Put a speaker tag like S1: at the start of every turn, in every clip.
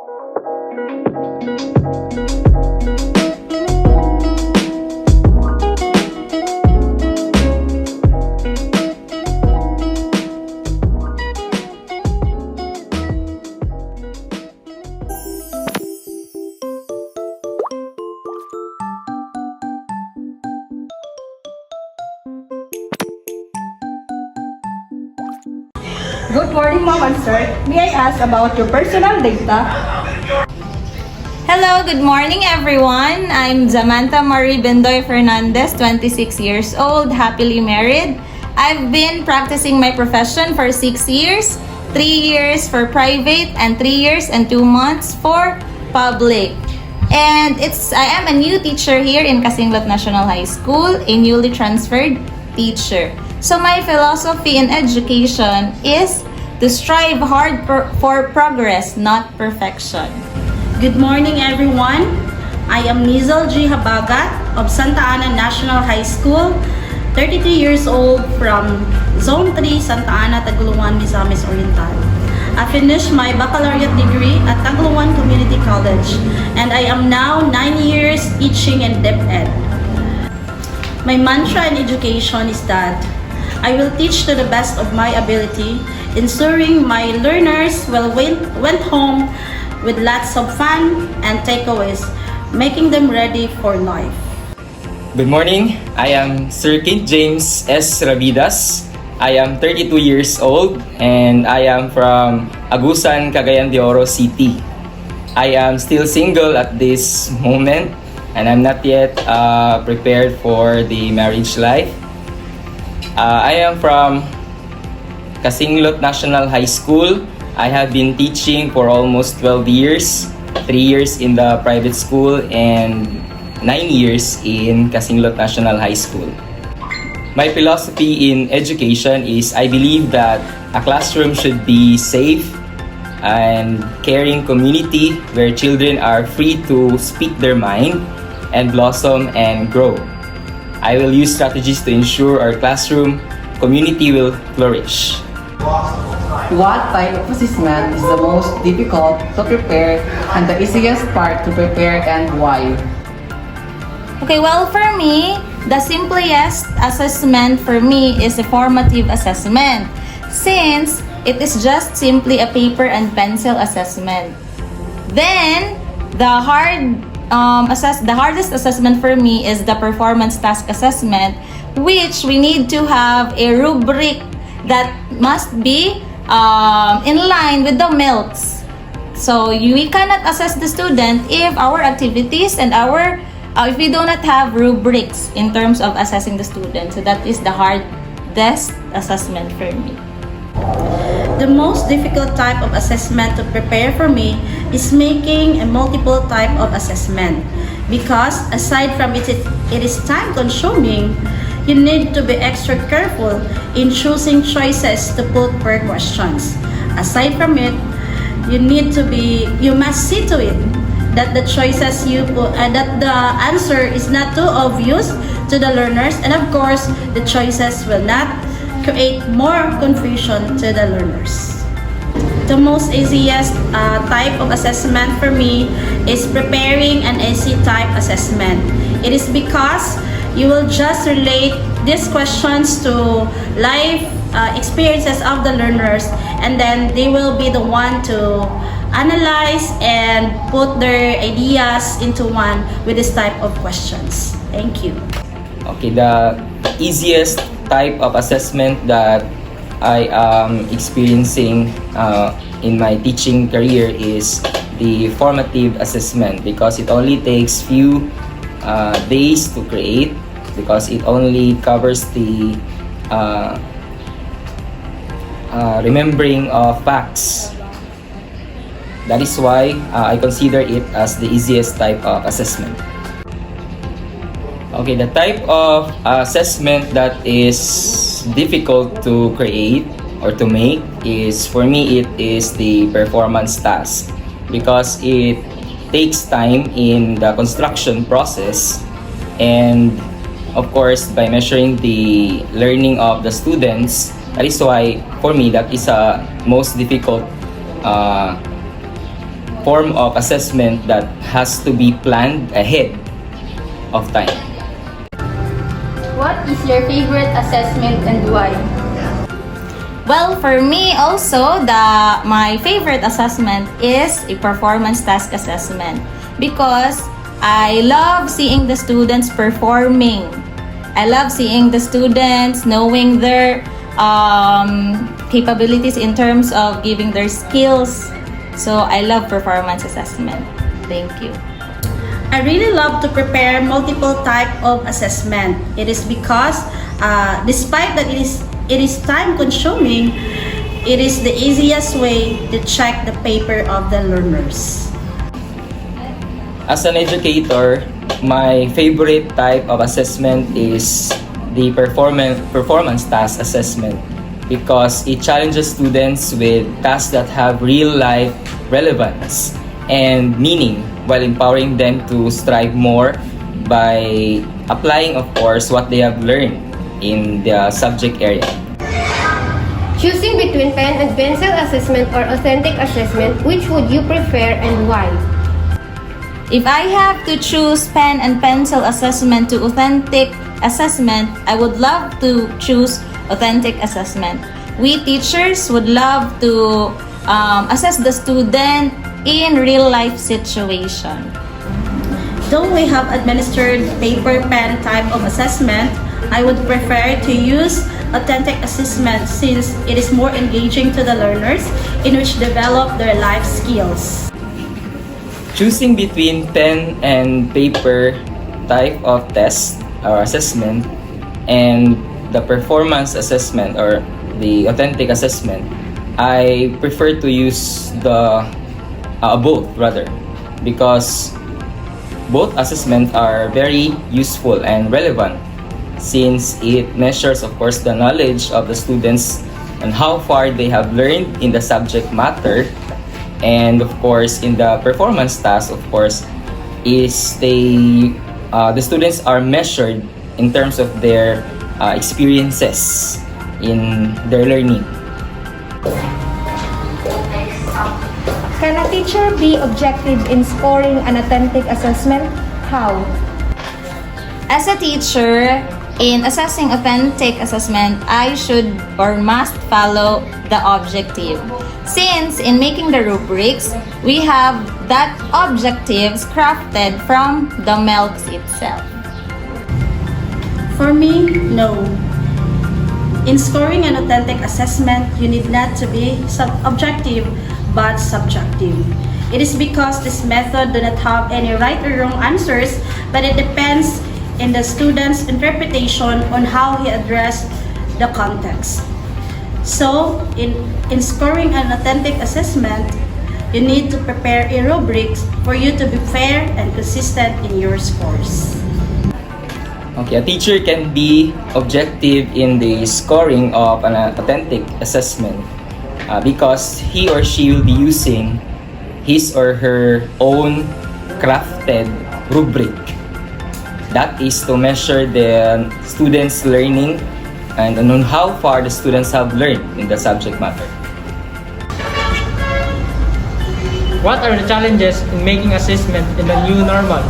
S1: Good morning, Ma'am and Sir. May I ask about your personal data?
S2: Hello, good morning everyone. I'm Samantha Marie Bendoy Fernandez, 26 years old, happily married. I've been practicing my profession for 6 years, 3 years for private and 3 years and 2 months for public. And I am a new teacher here in Kasinglot National High School, a newly transferred teacher. So my philosophy in education is to strive hard for progress, not perfection.
S3: Good morning, everyone. I am Nizel G. Habagat of Santa Ana National High School, 33 years old from Zone 3, Santa Ana, Taguluan, Misamis Oriental. I finished my baccalaureate degree at Taguluan Community College, and I am now 9 years teaching in DepEd. My mantra in education is that I will teach to the best of my ability, ensuring my learners went home with lots of fun and takeaways, making them ready for life.
S4: Good morning. I am Sir Kid James S. Rabidas. I am 32 years old and I am from Agusan, Cagayan de Oro City. I am still single at this moment and I'm not yet prepared for the marriage life. I am from Kasinglot National High School. I have been teaching for almost 12 years, 3 years in the private school and 9 years in Kasinglot National High School. My philosophy in education is I believe that a classroom should be safe and caring community where children are free to speak their mind and blossom and grow. I will use strategies to ensure our classroom community will flourish.
S5: What type of assessment is the most difficult to prepare and the easiest part to prepare and why?
S2: Okay, well for me, the simplest assessment for me is a formative assessment since it is just simply a paper and pencil assessment. Then, the hardest assessment for me is the performance task assessment, which we need to have a rubric that must be in line with the MELTs. So we cannot assess the student if our activities and if we do not have rubrics in terms of assessing the student. So that is the hardest assessment for me.
S3: The most difficult type of assessment to prepare for me is making a multiple type of assessment because aside from it is time consuming, you need to be extra careful in choosing choices to put per questions. Aside from it, you must see to it that the choices you put, that the answer is not too obvious to the learners, and of course, the choices will not create more confusion to the learners. The most easiest type of assessment for me is preparing an AC type assessment. It is because you will just relate these questions to life experiences of the learners, and then they will be the one to analyze and put their ideas into one with this type of questions. Thank you.
S4: Okay, the easiest type of assessment that I am experiencing in my teaching career is the formative assessment because it only takes few days to create because it only covers the remembering of facts. That is why I consider it as the easiest type of assessment. Okay, the type of assessment that is difficult to create or to make is, for me, it is the performance task because it takes time in the construction process, and of course by measuring the learning of the students. That is why for me that is a most difficult form of assessment that has to be planned ahead of time.
S6: What is your favorite assessment and why?
S2: Well, for me also, my favorite assessment is a performance task assessment because I love seeing the students performing. I love seeing the students knowing their capabilities in terms of giving their skills. So I love performance assessment. Thank you.
S3: I really love to prepare multiple type of assessment. It is because despite that it is time consuming, it is the easiest way to check the paper of the learners.
S4: As an educator, my favorite type of assessment is the performance task assessment because it challenges students with tasks that have real-life relevance and meaning while empowering them to strive more by applying, of course, what they have learned in the subject area.
S6: Choosing between pen and pencil assessment or authentic assessment, which would you prefer and why?
S2: If I have to choose pen and pencil assessment to authentic assessment, I would love to choose authentic assessment. We teachers would love to assess the student in real life situation.
S3: Though we have administered paper pen type of assessment, I would prefer to use authentic assessment since it is more engaging to the learners in which develop their life skills.
S4: Choosing between pen and paper type of test or assessment and the performance assessment or the authentic assessment, I prefer to use the both rather because both assessments are very useful and relevant since it measures, of course, the knowledge of the students and how far they have learned in the subject matter. And of course, in the performance task, of course, is the students are measured in terms of their experiences in their learning.
S7: Can a teacher be objective in scoring an authentic assessment? How?
S2: As a teacher, in assessing authentic assessment, I should or must follow the objective. Since in making the rubrics, we have that objectives crafted from the MELCs itself.
S3: For me, no. In scoring an authentic assessment, you need not to be objective but subjective. It is because this method do not have any right or wrong answers, but it depends in the student's interpretation on how he addressed the context. So, in scoring an authentic assessment, you need to prepare a rubrics for you to be fair and consistent in your scores.
S4: Okay, a teacher can be objective in the scoring of an authentic assessment because he or she will be using his or her own crafted rubric. That is to measure the students' learning and on how far the students have learned in the subject matter.
S8: What are the challenges in making assessment in the new normal?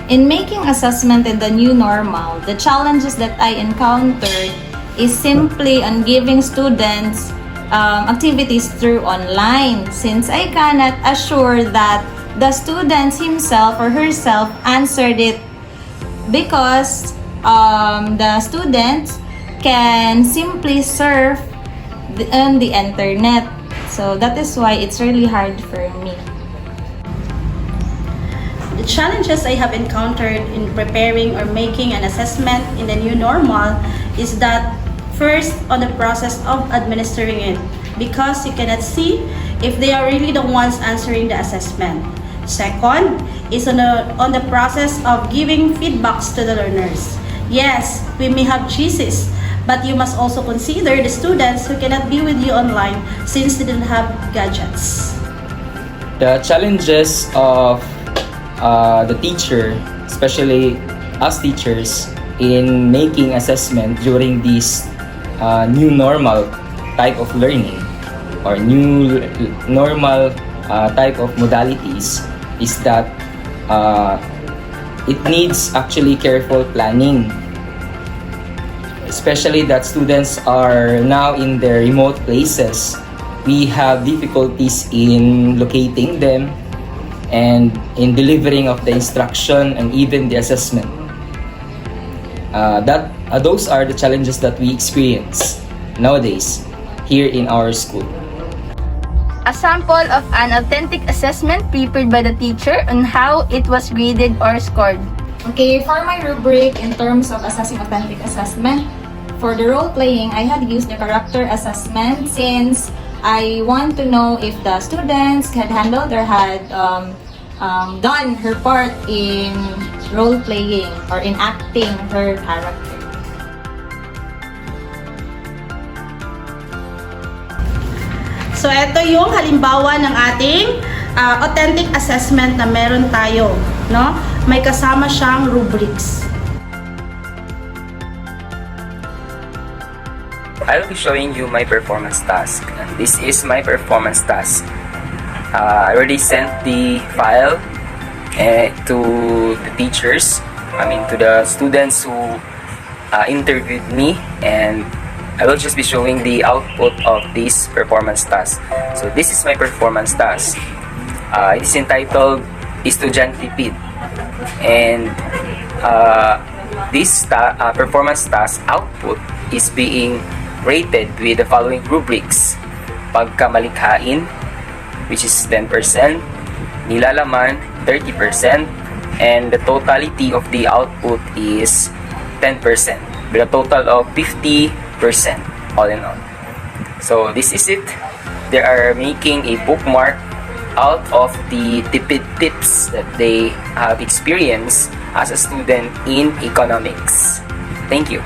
S2: In making assessment in the new normal, the challenges that I encountered is simply on giving students activities through online since I cannot assure that the student himself or herself answered it because the students can simply surf on the internet. So that is why it's really hard for me.
S3: The challenges I have encountered in preparing or making an assessment in the new normal is that first on the process of administering it because you cannot see if they are really the ones answering the assessment. Second is on the process of giving feedbacks to the learners. Yes, we may have GCs, but you must also consider the students who cannot be with you online since they don't have gadgets.
S4: The challenges of the teacher, especially us teachers, in making assessment during this new normal type of learning or new normal type of modalities is that it needs actually careful planning, especially that students are now in their remote places. We have difficulties in locating them and in delivering of the instruction and even the assessment. Those are the challenges that we experience nowadays here in our school.
S9: A sample of an authentic assessment prepared by the teacher on how it was graded or scored.
S2: Okay, for my rubric in terms of assessing authentic assessment, for the role playing, I had used the character assessment since I want to know if the students had handled or had done her part in role playing or in acting her character.
S3: So, ito yung halimbawa ng ating authentic assessment na meron tayo, no? May kasama siyang rubrics.
S4: I'll be showing you my performance task. And this is my performance task. I already sent the file to the teachers, to the students who interviewed me, and I will just be showing the output of this performance task. So this is my performance task. It is entitled Estudyantipid, and this performance task output is being rated with the following rubrics: pagkamalikhain, which is 10%, nilalaman, 30%, and the totality of the output is 10%, with a total of 50% all in all. So this is it. They are making a bookmark out of the tipid tips that they have experienced as a student in economics. Thank you.